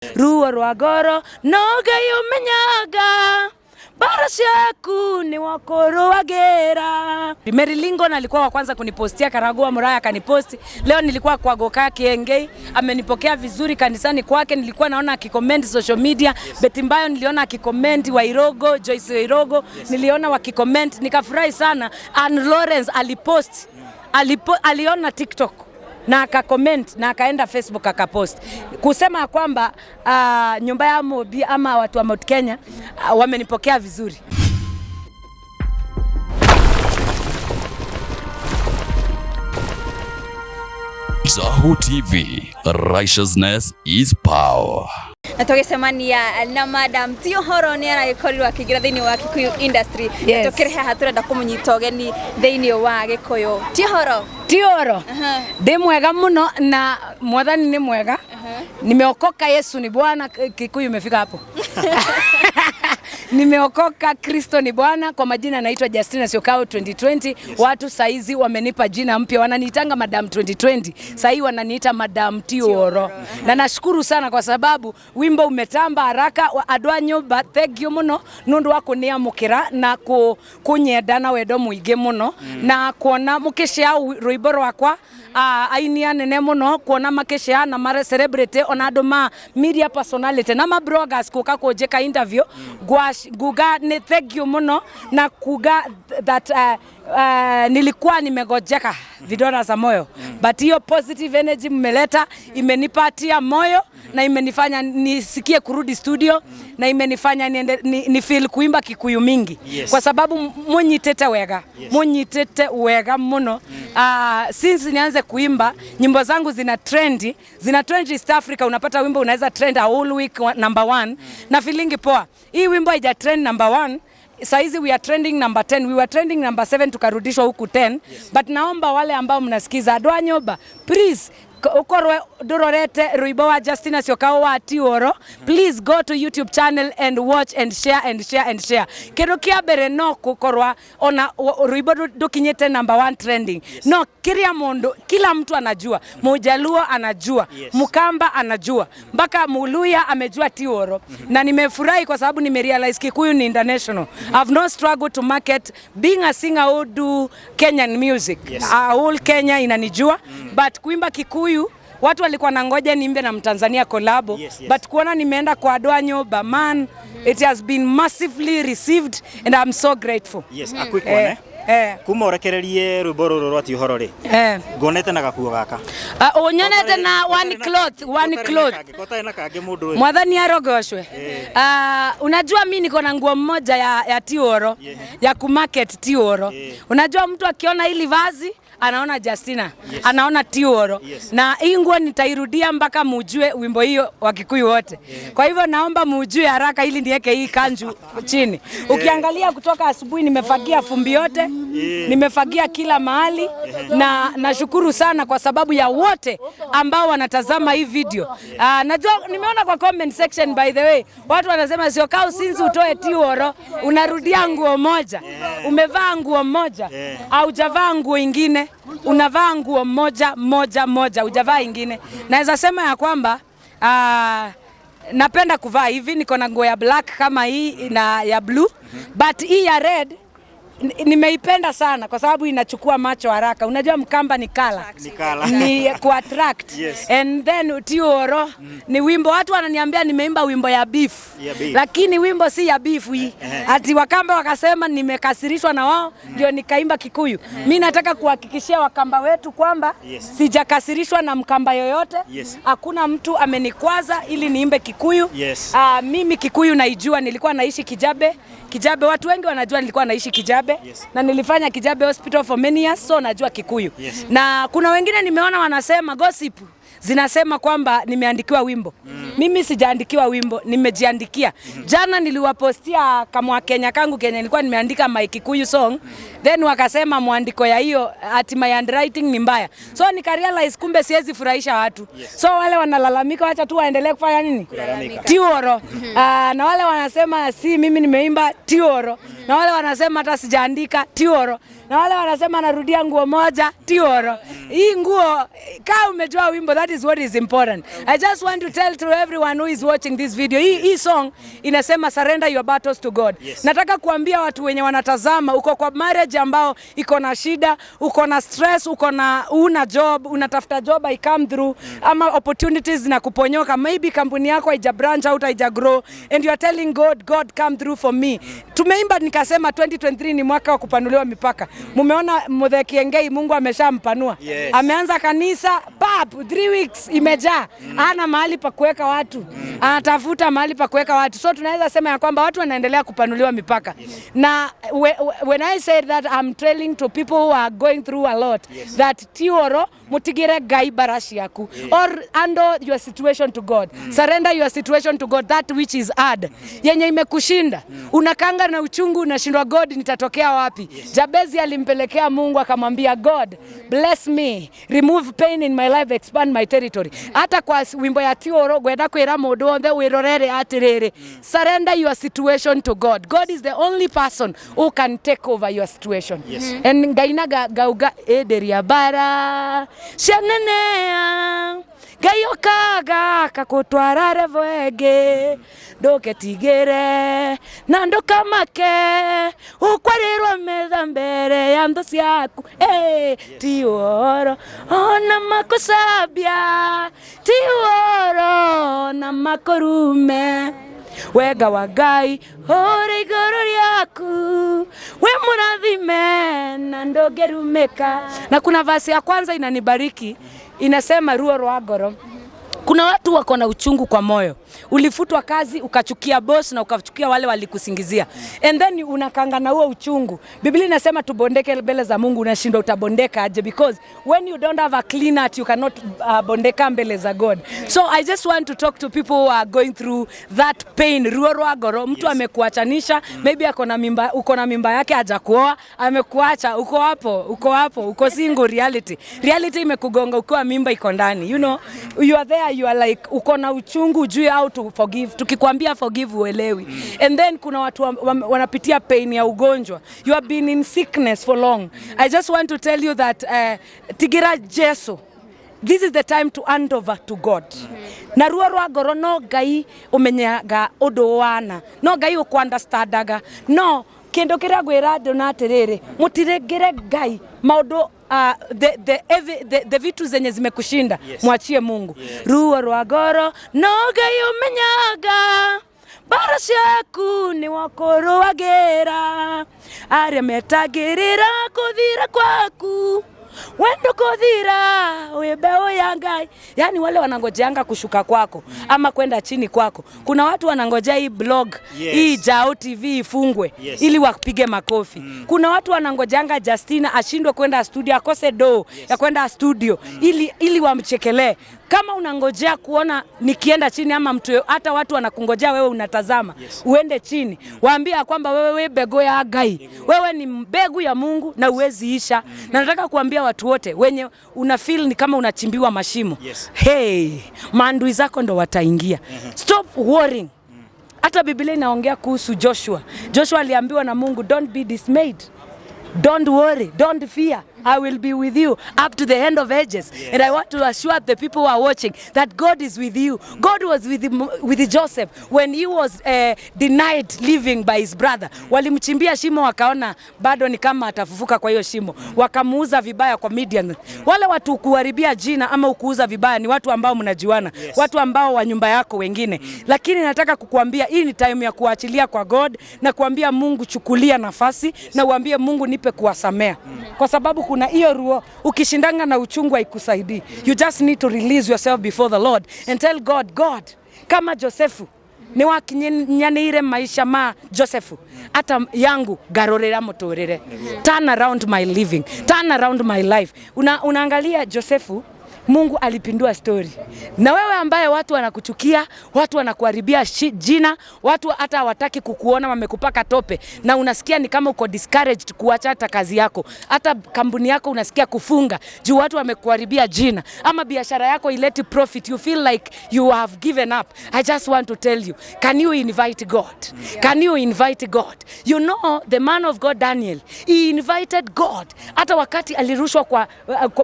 Ruo rwa goro noga yumenyaga barashaku ni wakoro wagera. Merilingo alikuwa wa kwanza kunipostia, Karangu wa Muraya kaniposti. Leo nilikuwa kwa goka Kiengei, amenipokea vizuri kanisani kwake. Nilikuwa naona akicomment social media. Beti Mbayo niliona akicomment wa Irogo, Joyce wa Irogo niliona wakicomment, nikafurahi sana. And Lawrence alipost, aliona TikTok na akacomment na akaenda Facebook akapost kusema kwamba nyumba ya Mobi ama watu wa Mount Kenya wamenipokea vizuri. Zahu TV, righteousness is power. Natugisemania na Madam Tiohoro ni aragikorwa kigira thiini wa Kikuyu industry. Tukireha haturenda kumunyita ugeni thiini wa Gikuyu. Tiohoro ndi mwega muno na mwathani ni mwega. Nimeokoka, Yesu ni Bwana. Kikuyu imefika hapo. Nimeokoka, Kristo ni Bwana. Kwa majina naitwa Justina Syokau 2020. Watu saizi wamenipa jina mpya, wananiitanga Madam 2020. Saizi wananiita Madam Tiohoro. Na nashukuru sana kwa sababu wimbo umetamba haraka. Adwanyo ba thank you muno nundu wa kunia mukira na kunyendana wendo muingi muno na kuona mukishia rwimbo rwakwa ainia nene muno, kuona makishia na mare celebrity onado ma media personality na ma bloggers kuka kujeka interview guga ni thank you muno na kuga that nilikuwa nimegojeka vidora za moyo, but hiyo positive energy mmeleta imenipatia moyo na imenifanya nisikie kurudi studio na imenifanya ni feel kuimba Kikuyu mingi kwa sababu munyitete wega muno. Since nianze kuimba nyimbo zangu zina trend East Africa. Unapata wimbo unaweza trend a whole week number 1 na feeling poa. Hii wimbo haija trend number 1. Saizi we are trending number 10. We were trending number 7 tukarudishwa huku 10. But naomba wale ambao mnasikiza adwanyoba, please ukorwe durorete ruibo wa Justina Syokau wa Tiohoro, please go to YouTube channel and watch and share. Kero kia bere no kukorwa ona ruibo dukinyete number 1 trending. No, kila mtu anajua. Mujaluo anajua, Mukamba anajua, mpaka Muluya amejua Tiohoro. Na nimefurahi kwa sababu nimerealize Kikuyu ni international. I've no struggle to market being a singer who do Kenyan music. Whole Kenya inanijua, but kuimba Kikuyu watu walikuwa nangoja niimbe na Mtanzania collabo. But kuona nimeenda kwa adwanyoba, man, it has been massively received and I'm so grateful. A quick one. Kuma urekererie rwimbo ruru rwa Tiohoro ri ngonete na gakuo gaka onyonete na one cloth mwathani arogoshwe. Unajua mimi niko na nguo moja ya Tiohoro ya kumarket Tiohoro. Unajua mtu akiona hili vazi anaona Justina, anaona Tiohoro. Na hii nguo nitairudia mpaka mujue wimbo hiyo wa Kikuyu wote. Kwa hivyo naomba mujue haraka ili niweke hii kanju chini. Ukiangalia kutoka asubuhi nimefagia fumbi yote, nimefagia kila mahali, na nashukuru sana kwa sababu ya wote ambao wanatazama hii video. Najua nimeona kwa comment section, by the way, watu wanasema Syokau since utoe Tiohoro unarudia nguo moja. Umevaa nguo moja au hujavaa nguo ingine? Unavaa nguo moja, hujavaa ingine. Naweza sema ya kwamba napenda kuvaa hivi. Niko na nguo ya black kama hii na ya blue, but hii ya red nimeipenda sana kwa sababu inachukua macho haraka. Unajua Mkamba ni color. Ni ku attract. And then Tiohoro ni wimbo, watu wananiambia nimeimba wimbo ya beef. Lakini wimbo si ya beef hii. Ati Wakamba wakasema nimekasirishwa na wao ndio nikaimba Kikuyu. Mimi nataka kuhakikishia Wakamba wetu kwamba sijakasirishwa na Mkamba yoyote. Hakuna mtu amenikwaza ili niimbe Kikuyu. Mimi Kikuyu naijua, nilikuwa naishi Kijabe. Watu wengi wanajua nilikuwa naishi Kijabe. Na nilifanya Kijabe Hospital for many years, so najua Kikuyu. Na kuna wengine nimeona wanasema gossip zinasema kwamba nimeandikiwa wimbo. Mimi sijaandikiwa wimbo, nimejiandikia. Jana niliwapostia kama Kenya kangu Kenya nilikuwa nimeandika my Kikuyu song. Then wakasema mwandiko ya hiyo ati my handwriting ni mbaya. So nikarealize kumbe siwezi furahisha watu. So wale wanalalamika wacha tu waendelee kufanya nini? Tiohoro. Na wale wanasema si mimi nimeimba Tiohoro. Na wale wanasema hata sijaandika Tiohoro. Na wale wanasema narudia nguo moja Tiohoro. Hii nguo kama umejua wimbo that that is what is important. I just want to tell to everyone who is watching this video, hii song inasema surrender your battles to God. Nataka kuambia watu wenye wanatazama, uko kwa marriage ambao iko na shida, uko na stress, una job, unatafuta job I come through, ama opportunities na kuponyoka, maybe kampuni yako haija branch out, haija grow, and you are telling God, God come through for me. Tumeimba nikasema 2023 ni mwaka wa kupanuliwa mipaka. Mumeona Muthee Kiengei, Mungu ameshampanua. Ameanza kanisa, 3 weeks imejaa. Hana mahali pa kuweka watu. Anatafuta mahali pa kuweka watu. So tunaweza sema ya kwamba watu wanaendelea kupanuliwa mipaka. Na when I said that, I'm telling to people who are going through a lot that tioro mutigire gai barashi yaku, or handle your situation to God. Surrender your situation to God, that which is hard. Yenye imekushinda. Unakanga na uchungu, unashindwa God nitatokea wapi? Jabezi alimpelekea Mungu akamwambia God, bless me, remove pain in my life, expand my territory. Hata kwa wimbo ya tioro gwenda kwira mundu wothe wirorere atiriri, surrender your situation to God. God is the only person who can take over your situation. And ngainaga gauga ederia bara shanenea gayokaga kakutwara revoege ndugetigire na ndukamake ukwarirwo metha mbere ya nthu ciaku ti woro ona makusabia ti woro na makurume wega wa Ngai uri iguru ryaku we murathime na ndogerumeka. Na kuna verse ya kwanza inanibariki, inasema ruo rwa ngoro. Kuna watu wako na uchungu kwa moyo. Ulifutwa kazi, ukachukia boss na ukachukia wale walikusingizia. And then unakanga na huo uchungu. Biblia inasema tubondeke mbele za Mungu, unashindwa utabondeka aje, because when you don't have a clean heart you cannot bondeka mbele za God. So I just want to talk to people who are going through that pain. Ruo rwa ngoro, mtu amekuachanisha, maybe uko na mimba yake hajakuoa, amekuacha, uko single reality. Reality imekugonga ukiwa mimba iko ndani. You know, you are there, you are like uko na uchungu juu how to forgive. Tukikwambia forgive uelewi. And then kuna watu wanapitia pain ya ugonjwa. You have been in sickness for long. I just want to tell you that tigira Jesu, this is the time to hand over to God. Na ruo rwa ngoro no Ngai umenyaga undu wana, no Ngai ukwandastandaga, no kindu kiria gwira andu na atiriri mutirengire Ngai maundu the vitu zenye zimekushinda, mwachie Mungu. Ruo rwa ngoro no Ngai umenyaga bara ciaku ni wakuruagira aria metagirira kuthira kwaku wendo kuthira webeo ya Ngai. Yani wale wanangojeanga kushuka kwako ama kwenda chini kwako. Kuna watu wanangojea hii blog, hii Jao TV ifungwe ili wapige makofi. Kuna watu wanangojeanga Justina ashindwe kwenda studio, akose do ya kwenda studio ili wamchekelee. Kama unangojea kuona nikienda chini ama mtu, hata watu wanakungojea wewe unatazama, uende chini, waambia kwamba wewe bego ya Ngai, wewe ni mbegu ya Mungu na uwezi isha. Na nataka kuambia watu wote wenye una feel ni kama unachimbiwa mashimo, hey, maandui zako ndo wataingia. Stop worrying. Hata Biblia inaongea kuhusu Joshua. Joshua aliambiwa na Mungu, don't be dismayed, don't worry, don't fear, I will be with you up to the end of ages. And I want to assure the people who are watching that God is with you. God was with Joseph when he was denied living by his brother. Walimchimbia shimo, wakaona bado ni kama atafufuka kwa hiyo shimo, wakamuuza vibaya kwa Midian. Wale watu kuharibia jina ama ukuuza vibaya ni watu ambao mnajuana, watu ambao wa nyumba yako wengine. Lakini nataka kukuambia hii ni time ya kuachilia kwa God na kuambia Mungu chukulia nafasi, na uambie Mungu nipe kuwasamea, kwa sababu kuna hiyo ruo ukishindanga na uchungu haikusaidii. You just need to release yourself before the Lord and tell God, God, kama Josefu ni wakinyanire maisha ma Josefu, hata yangu garorera muturire, turn around my living, turn around my life. Unaangalia Josefu, Mungu alipindua story. Na wewe ambaye watu wanakuchukia, watu wanakuharibia jina, watu hata hawataki kukuona, wamekupaka tope, na unasikia ni kama uko discouraged kuacha hata kazi yako, hata kampuni yako unasikia kufunga juu watu wamekuharibia jina, ama biashara yako ileti profit, you feel like you have given up. I just want to tell you, can you invite God? Can you invite God? You know the man of God Daniel, he invited God hata wakati alirushwa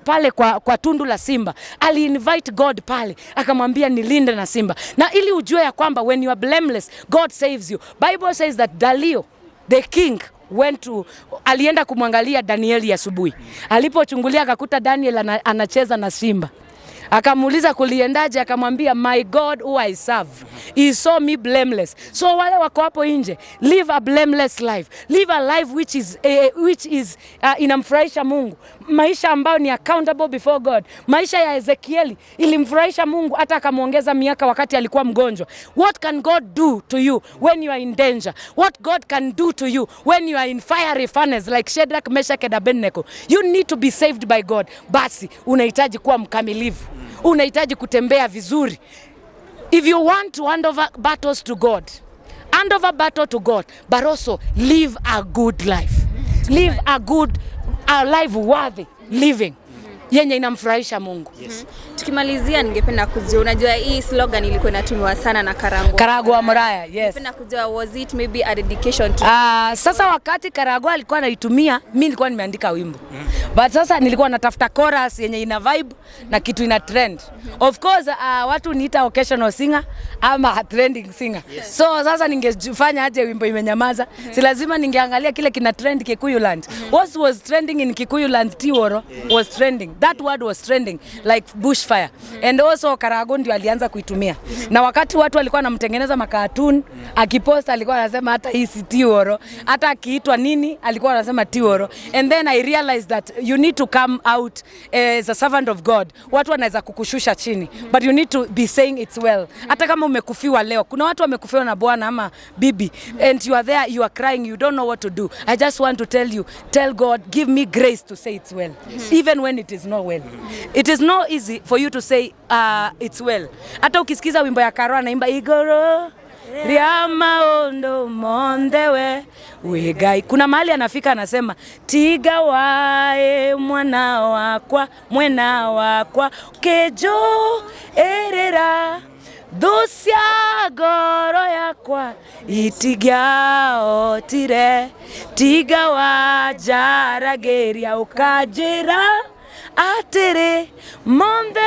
pale kwa tundu la simba. ali invite God pale, akamwambia nilinde na simba. Na ili ujue ya kwamba when you are blameless, God saves you. Bible says that Dalio, the king, alienda kumwangalia Danieli asubuhi. Alipochungulia akakuta Daniel anacheza na simba. Akamuuliza kuliendaje, akamwambia my God who I serve, he saw me blameless. So wale wako hapo nje, live a blameless life. Live a life which is inamfurahisha Mungu. Maisha ambayo ni accountable before God. Maisha ya Ezekieli ilimfurahisha Mungu hata akamuongeza miaka wakati alikuwa mgonjwa. What can God do to you when you are in danger? What God can do to you when you are in fiery furnace like Shadrach, Meshach and Abednego? You need to be saved by God. Basi unahitaji kuwa mkamilifu. Unahitaji kutembea vizuri. If you want to hand over battles to God, hand over battle to God, but also live a good life. Live a life worthy living. Yenye inamfurahisha Mungu. Yes. Tukimalizia ningependa kujua, unajua hii slogan ilikuwa inatumiwa sana na Karangu wa Muraya, yes. Ningependa kujua, was it maybe a dedication to sasa wakati Karangu alikuwa anaitumia, mimi nilikuwa nimeandika wimbo. But sasa nilikuwa natafuta chorus yenye ina vibe na kitu ina trend. Of course watu niita occasional singer ama trending singer. Yes. So sasa ningefanya aje wimbo imenyamaza. Si lazima ningeangalia kile kina trend Kikuyu land. What was trending in Kikuyu land Tiworo was trending. That word was trending like bushfire. And also Karangu ndio alianza kuitumia. Na wakati watu walikuwa wanamtengeneza makatuni, akipost alikuwa anasema hata hii si Tiworo, hata akiitwa nini alikuwa anasema Tiworo. And then I realized that you need to come out as a servant of God. Watu wanaweza kukushusha chini, but you need to be saying it's well. Hata kama umekufiwa leo, kuna watu wamekufiwa na bwana ama bibi, and you are there, you are crying, you don't know what to do. I just want to tell you, tell God, give me grace to say it's well. Even when it is not well. It is not easy for you to say it's well. Hata ukisikiza wimbo ya Karo anaimba igoro Riama ondo mondewe wegai. Kuna mahali anafika anasema tiga wae mwana wakwa kejo erera dosia goro yakwa itigia otire tiga wajarageria ukajera atere monde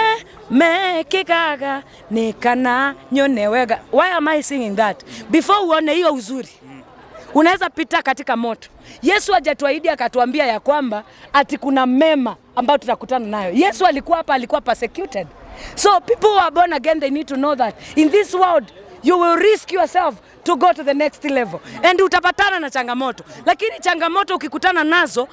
mekikaga nikana nyonewega. Why am I singing that? Before uone hiyo uzuri, unaweza pita katika moto. Yesu hajatuahidi akatuambia ya kwamba ati kuna mema ambayo tutakutana nayo. Yesu alikuwa hapa, alikuwa persecuted. So people who are born again, they need to know that in this world you will risk yourself to go to the next level. And utapatana na changamoto. Lakini changamoto ukikutana nazo,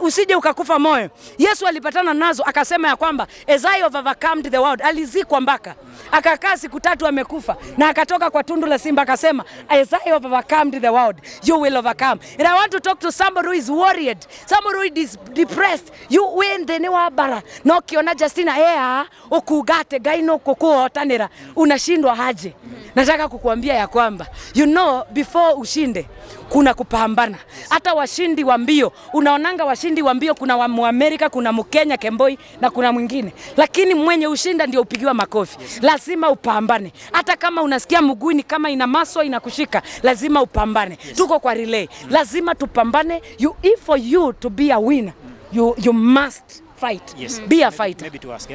usije ukakufa moyo. Yesu alipatana nazo, akasema ya kwamba as I have overcome the world, alizikwa mpaka. Akakaa siku 3 amekufa. Na akatoka kwa tundu la simba akasema, as I have overcome the world, you will overcome. And I want to talk to somebody who is worried, somebody who is depressed. You win the new bara. No kiona Justina okugate gaino kukuotanira. Unashindwa haje. Nataka kukuambia ya kwamba you know, before ushinde kuna kupambana. Hata washindi wa mbio, unaonanga washindi wa mbio, kuna wa Muamerika, kuna Mkenya Kemboi na kuna mwingine. Lakini mwenye ushinda ndio upigiwa makofi. Lazima upambane. Hata kama unasikia mguuni kama ina maso inakushika, lazima upambane. Tuko kwa relay. Lazima tupambane. If for you to be a winner, you must fight. Yes. Be a fighter. Maybe to ask,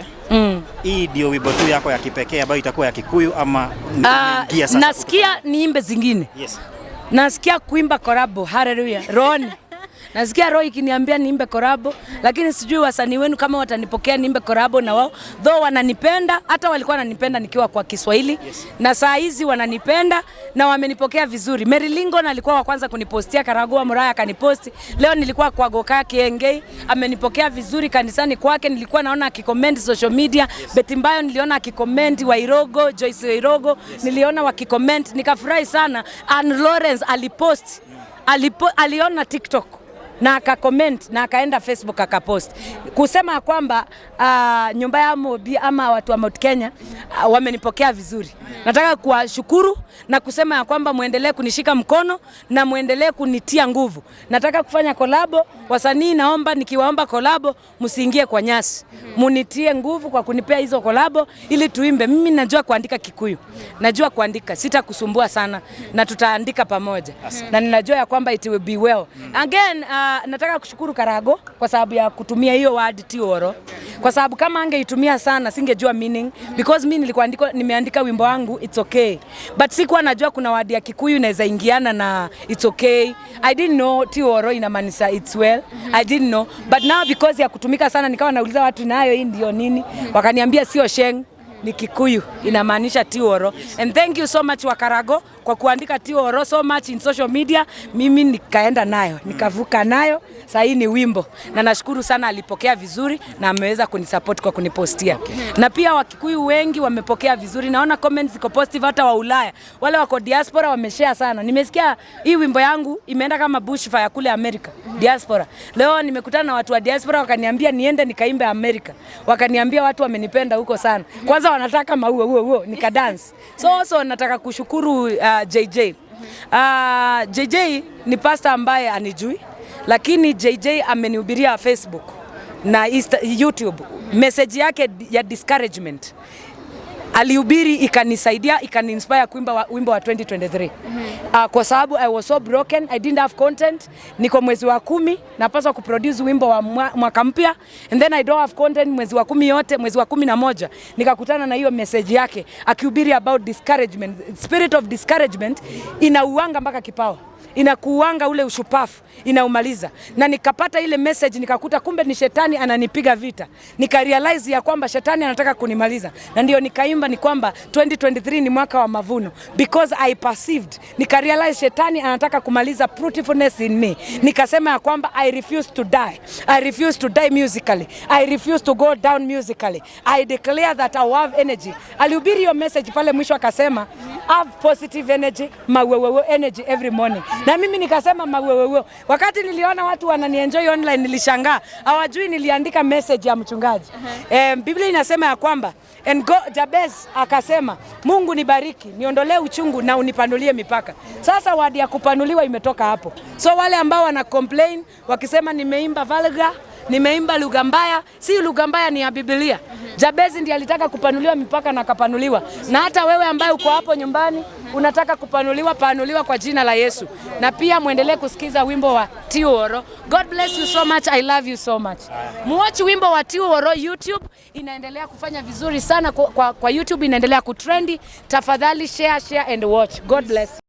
hii ndio wimbo tu yako ya kipekee ambayo itakuwa ya Kikuyu ama sasa? Nasikia niimbe zingine. Yes. Nasikia kuimba korabo. Hallelujah. Roni. Nasikia roho ikiniambia niimbe korabo, lakini sijui wasanii wenu kama watanipokea niimbe korabo na wao. Though wananipenda, hata walikuwa wananipenda nikiwa kwa Kiswahili. Yes. Na saa hizi wananipenda na wamenipokea vizuri. Mary Lingo alikuwa wa kwanza kunipostia Karangu wa Muraya akaniposti. Leo nilikuwa kwa Goka Kiengei, amenipokea vizuri kanisani kwake, nilikuwa naona akicomment social media. Yes. Betimbayo niliona akicomment wa Irogo, Joyce wa Irogo, niliona wakicomment, nikafurahi sana. And Lawrence alipost, aliona TikTok na akacomment na akaenda Facebook akapost kusema kwamba nyumba ya Mobi ama watu wa Mount Kenya wamenipokea vizuri. Nataka kuwashukuru na kusema ya kwamba muendelee kunishika mkono na muendelee kunitia nguvu. Nataka kufanya kolabo, wasanii naomba nikiwaomba kolabo msiingie kwa nyasi. Munitie nguvu kwa kunipea hizo kolabo ili tuimbe. Mimi najua kuandika Kikuyu. Najua kuandika, sitakusumbua sana na tutaandika pamoja. Na ninajua ya kwamba it will be well. Again nataka kushukuru Karangu kwa sababu ya kutumia hiyo word tioro. Kwa sababu kama angeitumia sana singejua meaning, because mimi nilikuwa nimeandika wimbo wangu it's okay. But sikuwa najua kuna word ya Kikuyu inaweza ingiana na it's okay. I didn't know tioro inamaanisha it's well. I didn't know. But now because ya kutumika sana nikawa nauliza watu nayo hii ndio nini? Wakaniambia sio sheng, ni Kikuyu, inamaanisha tioro. And thank you so much wa Karangu kwa kuandika tioro so much in social media. Mimi nikaenda nayo, nikavuka nayo. Sasa hii ni wimbo na nashukuru sana, alipokea vizuri na ameweza kunisupport kwa kunipostia. Na pia Wakikuyu wengi wamepokea vizuri. Naona comments ziko positive, hata wa Ulaya. Wale wako diaspora wameshare sana. Nimesikia hii wimbo yangu imeenda kama bushfire kule America, diaspora. Leo nimekutana na watu wa diaspora wakaniambia niende nikaimbe America. Wakaniambia watu wamenipenda huko sana. Kwanza wanataka maua nikadance. So nataka kushukuru JJ. JJ ni pastor ambaye anijui, lakini JJ amenihubiria Facebook na YouTube. Message yake ya discouragement alihubiri, ikanisaidia, ikaniinspire kuimba wimbo wa 2023. Kwa sababu I was so broken, I didn't have content. Niko mwezi wa 10 napaswa kuproduce wimbo wa mwaka mpya, and then I don't have content mwezi wa 10 yote. Mwezi wa 11 nikakutana na hiyo message yake akihubiri about discouragement. Spirit of discouragement inauanga mpaka kipawa, inakuanga ule ushupafu, inaumaliza. Na nikapata ile message, nikakuta kumbe ni shetani ananipiga vita. Nikarealize ya kwamba shetani anataka kunimaliza. Na ndio nikaimba ni kwamba 2023 ni mwaka wa mavuno, because I perceived, nikarealize shetani anataka kumaliza fruitfulness in me. Nikasema ya kwamba I refuse to die. I refuse to die musically. I refuse to go down musically. I declare that I have energy. Alihubiri hiyo message pale mwisho akasema have positive energy, mawewewe energy every morning. Na mimi nikasema mawewewe. Wakati niliona watu wananienjoy online nilishangaa. Hawajui niliandika message ya mchungaji. Biblia inasema ya kwamba Jabez akasema Mungu nibariki, niondolee uchungu na unipanulie mipaka. Sasa word ya kupanuliwa imetoka hapo. So wale ambao wana complain wakisema nimeimba vulgar, nimeimba lugha mbaya, si lugha mbaya, ni ya Biblia. Jabez ndiye alitaka kupanuliwa mipaka na kapanuliwa. Na hata wewe ambaye uko hapo nyumbani unataka kupanuliwa, panuliwa kwa jina la Yesu. Na pia muendelee kusikiza wimbo wa tioro. God bless you so much. I love you so much. Muwatch wimbo wa tioro YouTube, inaendelea kufanya vizuri sana kwa YouTube, inaendelea kutrendi. Tafadhali share and watch. God bless.